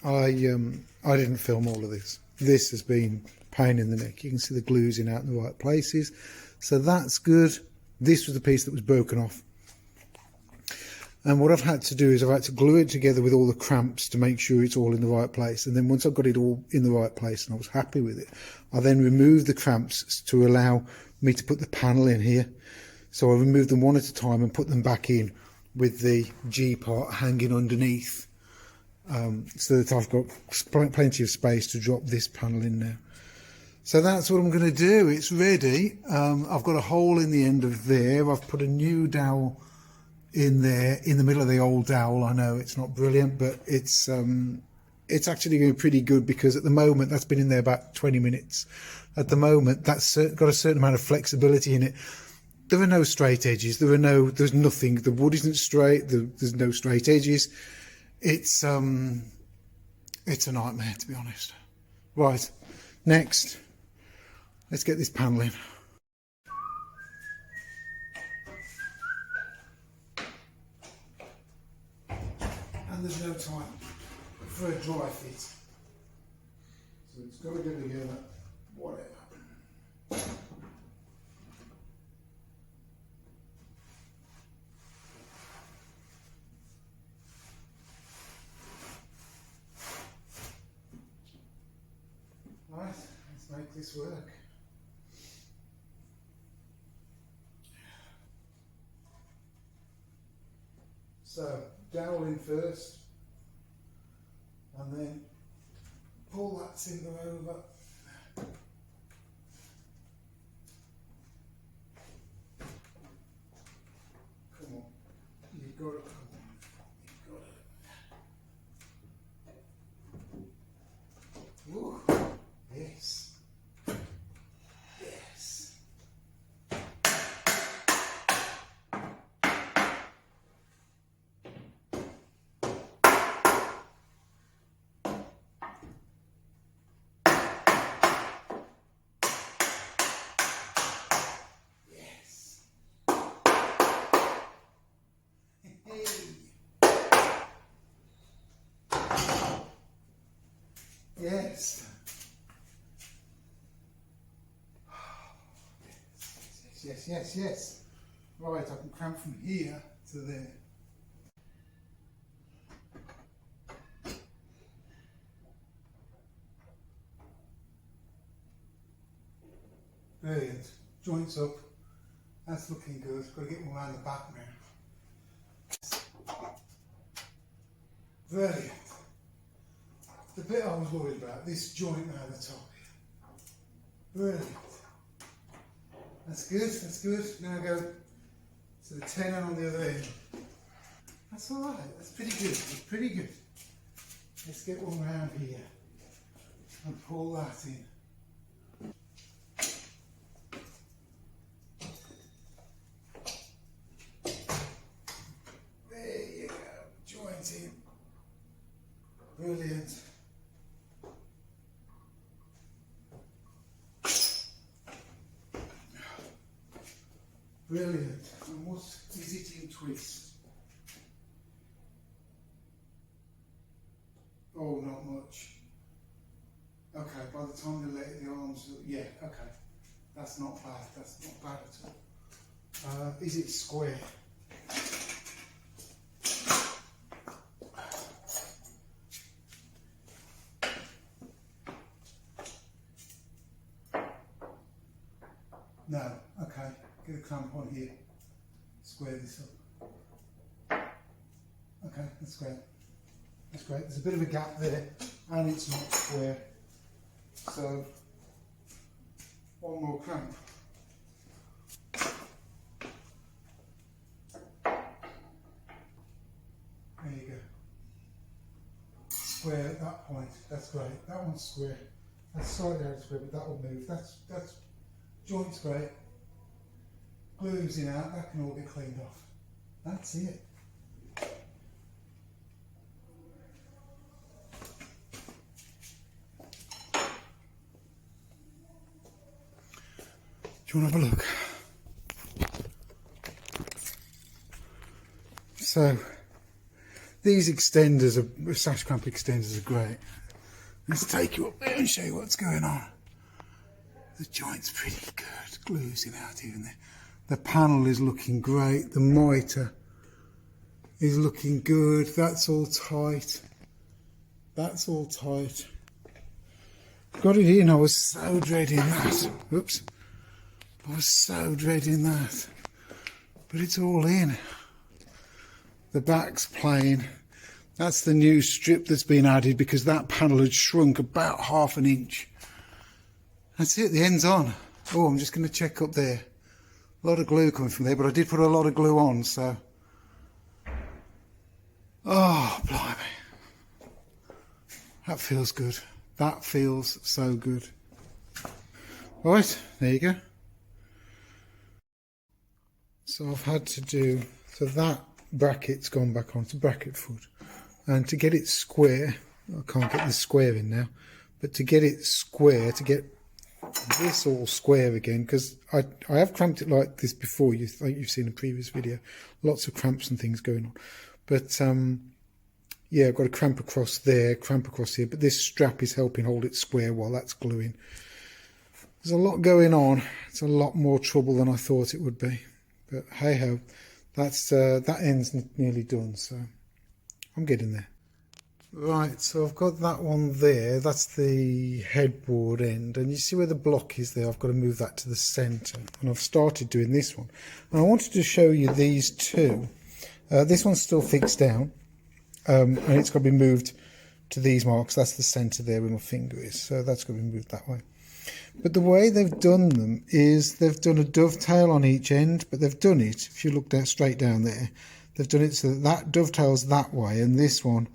I didn't film all of this. This has been pain in the neck. You can see the glues in out in the right places, so that's good. This was the piece that was broken off, and what I've had to do is I've had to glue it together with all the cramps to make sure it's all in the right place. And then once I've got it all in the right place and I was happy with it, I then removed the cramps to allow me to put the panel in here. So I removed them one at a time and put them back in with the G part hanging underneath, so that I've got plenty of space to drop this panel in now. So that's what I'm going to do. It's ready. I've got a hole in the end of there. I've put a new dowel in there in the middle of the old dowel. I know it's not brilliant, but it's actually going pretty good, because at the moment that's been in there about 20 minutes. At the moment that's got a certain amount of flexibility in it. There are no straight edges. There's nothing. The wood isn't straight. There's no straight edges. It's a nightmare, to be honest. Right, next, let's get this panel in. And there's no time for a dry fit, so it's got to go together, whatever. Right, let's make this work. So, dowel in first, and then pull that timber over. Come on, you've got to come on, you've got to. Ooh, yes, yes. Yes. Yes, yes, yes. Right, I can cramp from here to there. Brilliant. Joints up. That's looking good. Got to get one around the back now. Brilliant. The bit I was worried about, this joint around the top here. Brilliant. That's good, that's good. Now go to the tenon on the other end. That's alright, that's pretty good, that's pretty good. Let's get one around here and pull that in. There you go, joint in. Brilliant. Brilliant. And what is it in twist? Oh, not much. Okay, by the time they let the arms, yeah, okay. That's not bad. That's not bad at all. Is it square? No. Okay. Get a clamp on here. Square this up. Okay, that's great. That's great. There's a bit of a gap there, and it's not square. So, one more clamp. There you go. Square at that point. That's great. That one's square. That's slightly out of square, but that will move. That's joint's great. Glues in out. That can all get cleaned off. That's it. Do you want to have a look? So, These extenders, sash clamp extenders, are great. Let's take you up there and show you what's going on. The joint's pretty good, glues it out even there. The panel is looking great, the mitre is looking good, that's all tight. That's all tight. Got it in, I was so dreading that. Oops. I was so dreading that. But it's all in. The back's plain. That's the new strip that's been added because that panel had shrunk about ½ inch. That's it, the end's on. Oh, I'm just going to check up there. A lot of glue coming from there, but I did put a lot of glue on, so. Oh, blimey. That feels good. That feels so good. Right, there you go. So I've had to do, so that bracket's gone back onto bracket foot. And to get it square, I can't get this square in now, but to get it square, to get this all square again, because I have cramped it like this before, I think you've seen a previous video, lots of cramps and things going on. But yeah, I've got a cramp across there, cramp across here, but this strap is helping hold it square while that's gluing. There's a lot going on. It's a lot more trouble than I thought it would be. But hey ho, that's that end's nearly done, so I'm getting there. Right, so I've got that one there. That's the headboard end, and you see where the block is there. I've got to move that to the centre, and I've started doing this one. And I wanted to show you these two. This one's still fixed down, and it's got to be moved to these marks. That's the centre there where my finger is, so that's got to be moved that way. But the way they've done them is they've done a dovetail on each end, but they've done it, if you look down, straight down there, they've done it so that that dovetails that way, and this one,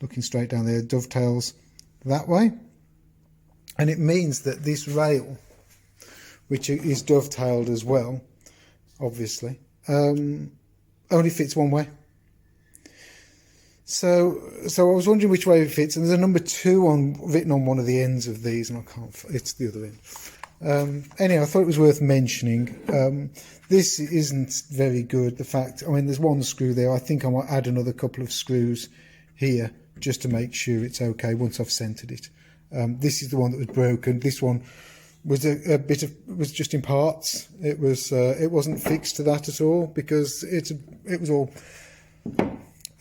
looking straight down there, dovetails that way. And it means that this rail, which is dovetailed as well, obviously, only fits one way. So I was wondering which way it fits, and there's a number 2 written on one of the ends of these, and I can't, it's the other end. Anyhow, I thought it was worth mentioning. This isn't very good, the fact, I mean, there's one screw there. I think I might add another couple of screws here just to make sure it's okay once I've centered it. This is the one that was broken. This one was was just in parts. It wasn't fixed to that at all because it was all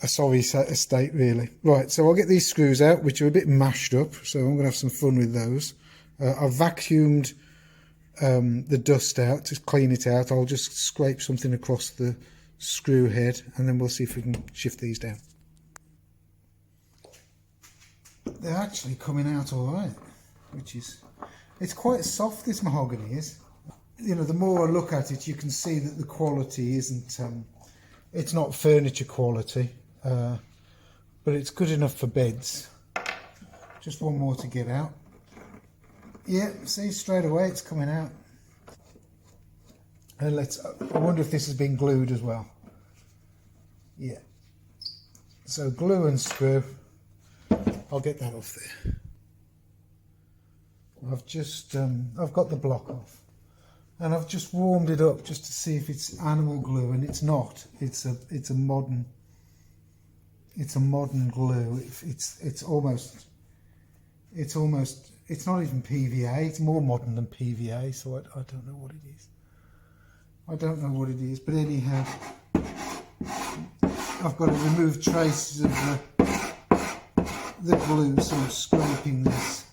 a sorry state, really. Right, so I'll get these screws out, which are a bit mashed up, so I'm going to have some fun with those. I've vacuumed the dust out to clean it out. I'll just scrape something across the screw head, and then we'll see if we can shift these down. They're actually coming out all right, which is, it's quite soft, this mahogany is. You know, the more I look at it, you can see that the quality isn't, it's not furniture quality, but it's good enough for beds. Just one more to get out. Yeah, see, straight away it's coming out. And I wonder if this has been glued as well. Yeah. So glue and screw. I'll get that off there. I've got the block off, and I've just warmed it up just to see if it's animal glue, and it's not. It's a modern glue. It's not even PVA. It's more modern than PVA, so I don't know what it is. I don't know what it is, but anyhow, I've got to remove traces of the glue, so I'm scraping this,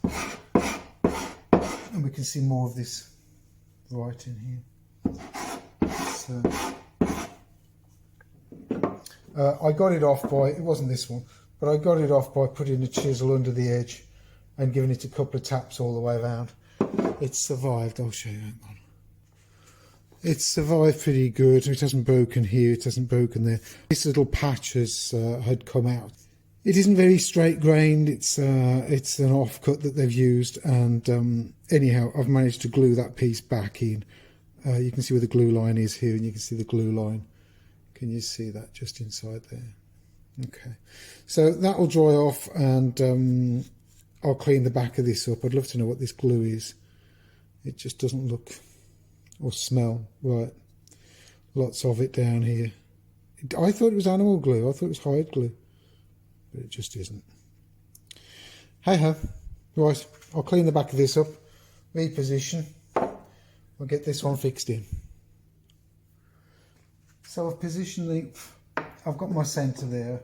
and we can see more of this right in here. So I got it off by, it wasn't this one, but I got it off by putting a chisel under the edge and giving it a couple of taps all the way around. It's survived. I'll show you. Hang on. It's survived pretty good. It hasn't broken here, it hasn't broken there. This little patch had come out. It isn't very straight grained. It's an offcut that they've used, and anyhow, I've managed to glue that piece back in. You can see where the glue line is here, and you can see the glue line. Can you see that just inside there? Okay, so that will dry off, and I'll clean the back of this up. I'd love to know what this glue is. It just doesn't look or smell right. Lots of it down here. I thought it was animal glue. I thought it was hide glue. but it just isn't. Hey ho. Right, I'll clean the back of this up, reposition, we'll get this one fixed in. So I've positioned I've got my centre there.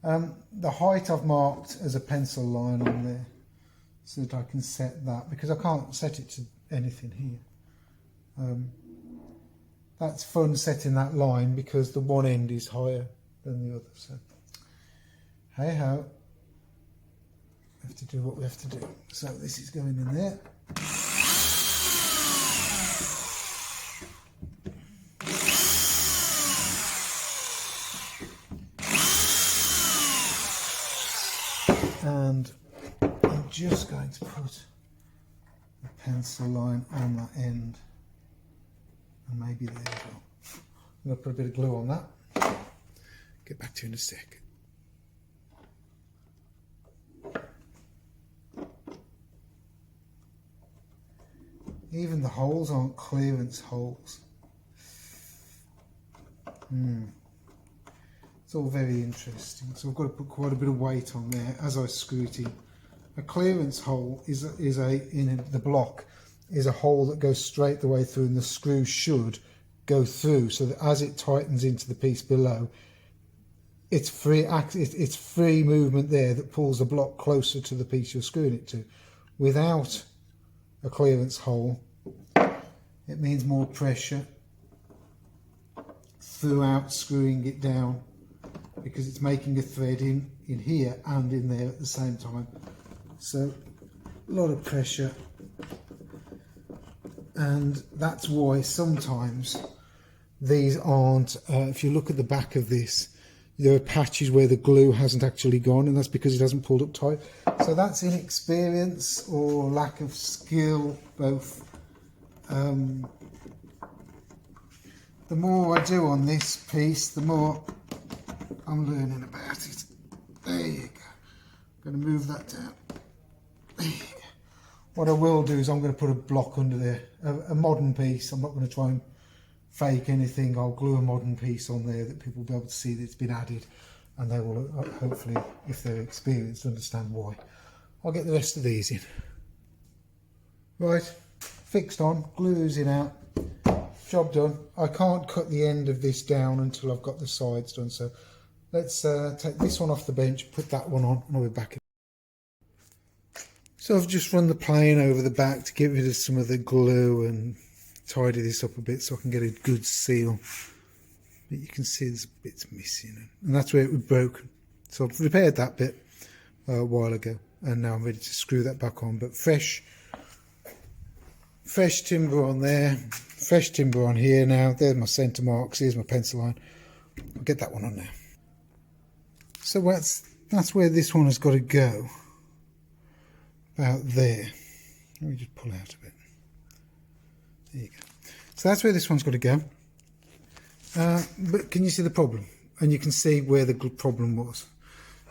The height I've marked as a pencil line on there so that I can set that, because I can't set it to anything here. That's fun setting that line because the one end is higher than the other. So hey ho, we have to do what we have to do. So this is going in there. And I'm just going to put a pencil line on that end, and maybe there as well. I'm going to put a bit of glue on that. Get back to you in a sec. Even the holes aren't clearance holes. It's all very interesting. So I've got to put quite a bit of weight on there as I screw it in. A clearance hole in the block is a hole that goes straight the way through, and the screw should go through so that as it tightens into the piece below, it's free movement there that pulls the block closer to the piece you're screwing it to. Without a clearance hole, it means more pressure throughout screwing it down, because it's making a thread in here and in there at the same time. So a lot of pressure, and that's why sometimes these aren't, if you look at the back of this, there are patches where the glue hasn't actually gone, and that's because it hasn't pulled up tight. So that's inexperience or lack of skill, both. The more I do on this piece, the more I'm learning about it. There you go. I'm going to move that down. There you go. What I will do is I'm going to put a block under there, a modern piece. I'm not going to try and fake anything. I'll glue a modern piece on there that people will be able to see that it's been added, and they will hopefully, if they're experienced, understand why. I'll get the rest of these in. Right, fixed on, glue's in out, job done. I can't cut the end of this down until I've got the sides done, so let's take this one off the bench, put that one on, and I'll be back in. So I've just run the plane over the back to get rid of some of the glue and tidy this up a bit so I can get a good seal. But you can see there's bits missing, and that's where it was broken. So I've repaired that bit a while ago, and now I'm ready to screw that back on. But fresh timber on there, fresh timber on here now. There's my centre marks, here's my pencil line. I'll get that one on now. So that's where this one has got to go. About there. Let me just pull out a bit. There you go. So that's where this one's got to go. But can you see the problem? And you can see where the problem was.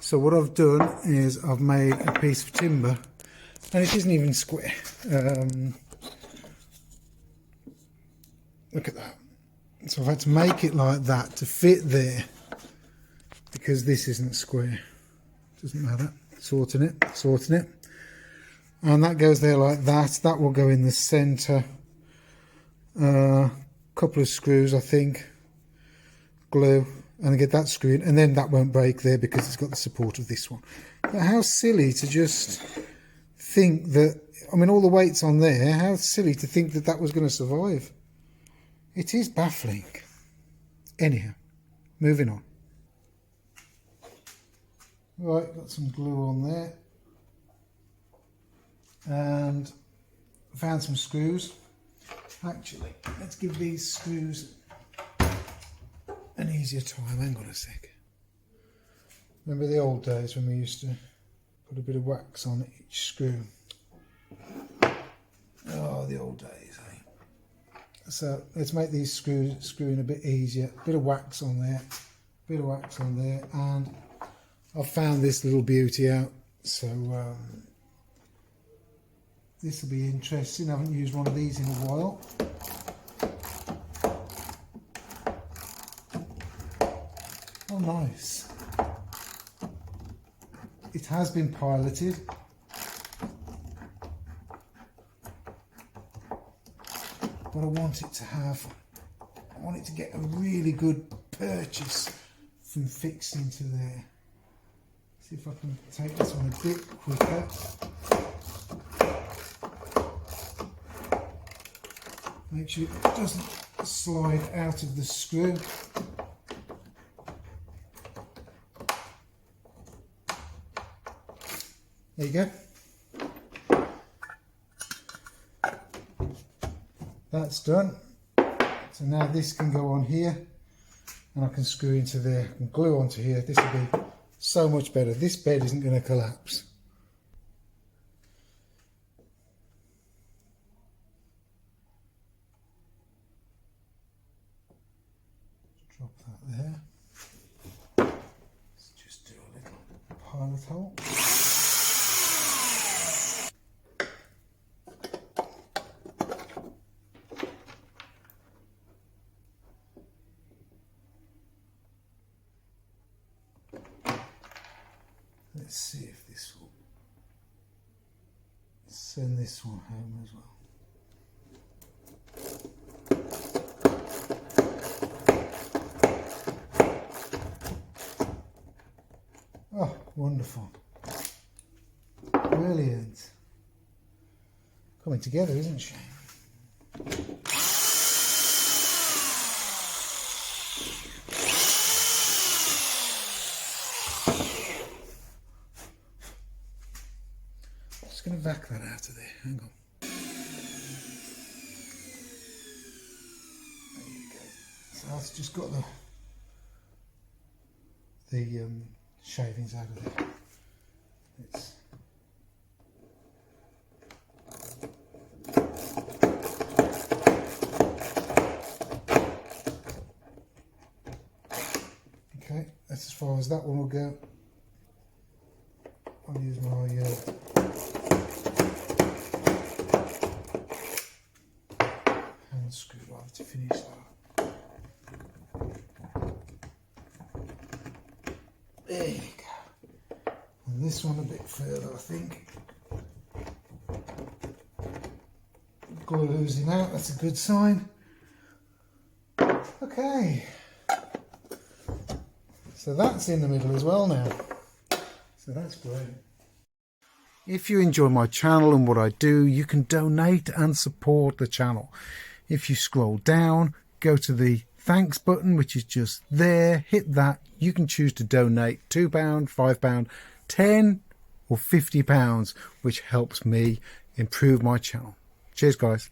So what I've done is I've made a piece of timber, and it isn't even square. Look at that. So I've had to make it like that to fit there, because this isn't square. Doesn't matter. Sorting it. And that goes there like that. That will go in the centre. Couple of screws, I think. Glue. And get that screw in. And then that won't break there because it's got the support of this one. But how silly to just think that, I mean, all the weight's on there. How silly to think that that was going to survive. It is baffling. Anyhow, moving on. Right, got some glue on there. And found some screws. Actually, let's give these screws an easier time. Hang on a sec. Remember the old days when we used to put a bit of wax on each screw? Oh, the old days, eh? So let's make these screwing a bit easier. Bit of wax on there, and I've found this little beauty out. So this will be interesting. I haven't used one of these in a while. Oh, nice. it has been piloted. But I want it to get a really good purchase from fixing to there. See if I can take this one a bit quicker. Make sure it doesn't slide out of the screw. There you go. That's done. So now this can go on here and I can screw into there and glue onto here. This will be so much better. This bed isn't going to collapse. Drop that there. Let's just do a little pilot hole. Let's see if this will send this one home as well. Oh, wonderful. Brilliant. Coming together, isn't she? Just going to vac that out of there. Hang on. There you go. So that's just got the shavings out of there. It's okay. That's as far as that one will go. I'll use my hand screwdriver to finish that. There you go. And this one a bit further, I think. Glue losing out, that's a good sign. Okay. So that's in the middle as well now. So that's great. If you enjoy my channel and what I do, you can donate and support the channel. If you scroll down, go to the thanks button, which is just there, hit that. You can choose to donate £2, £5, 10 or £50, which helps me improve my channel. Cheers, guys.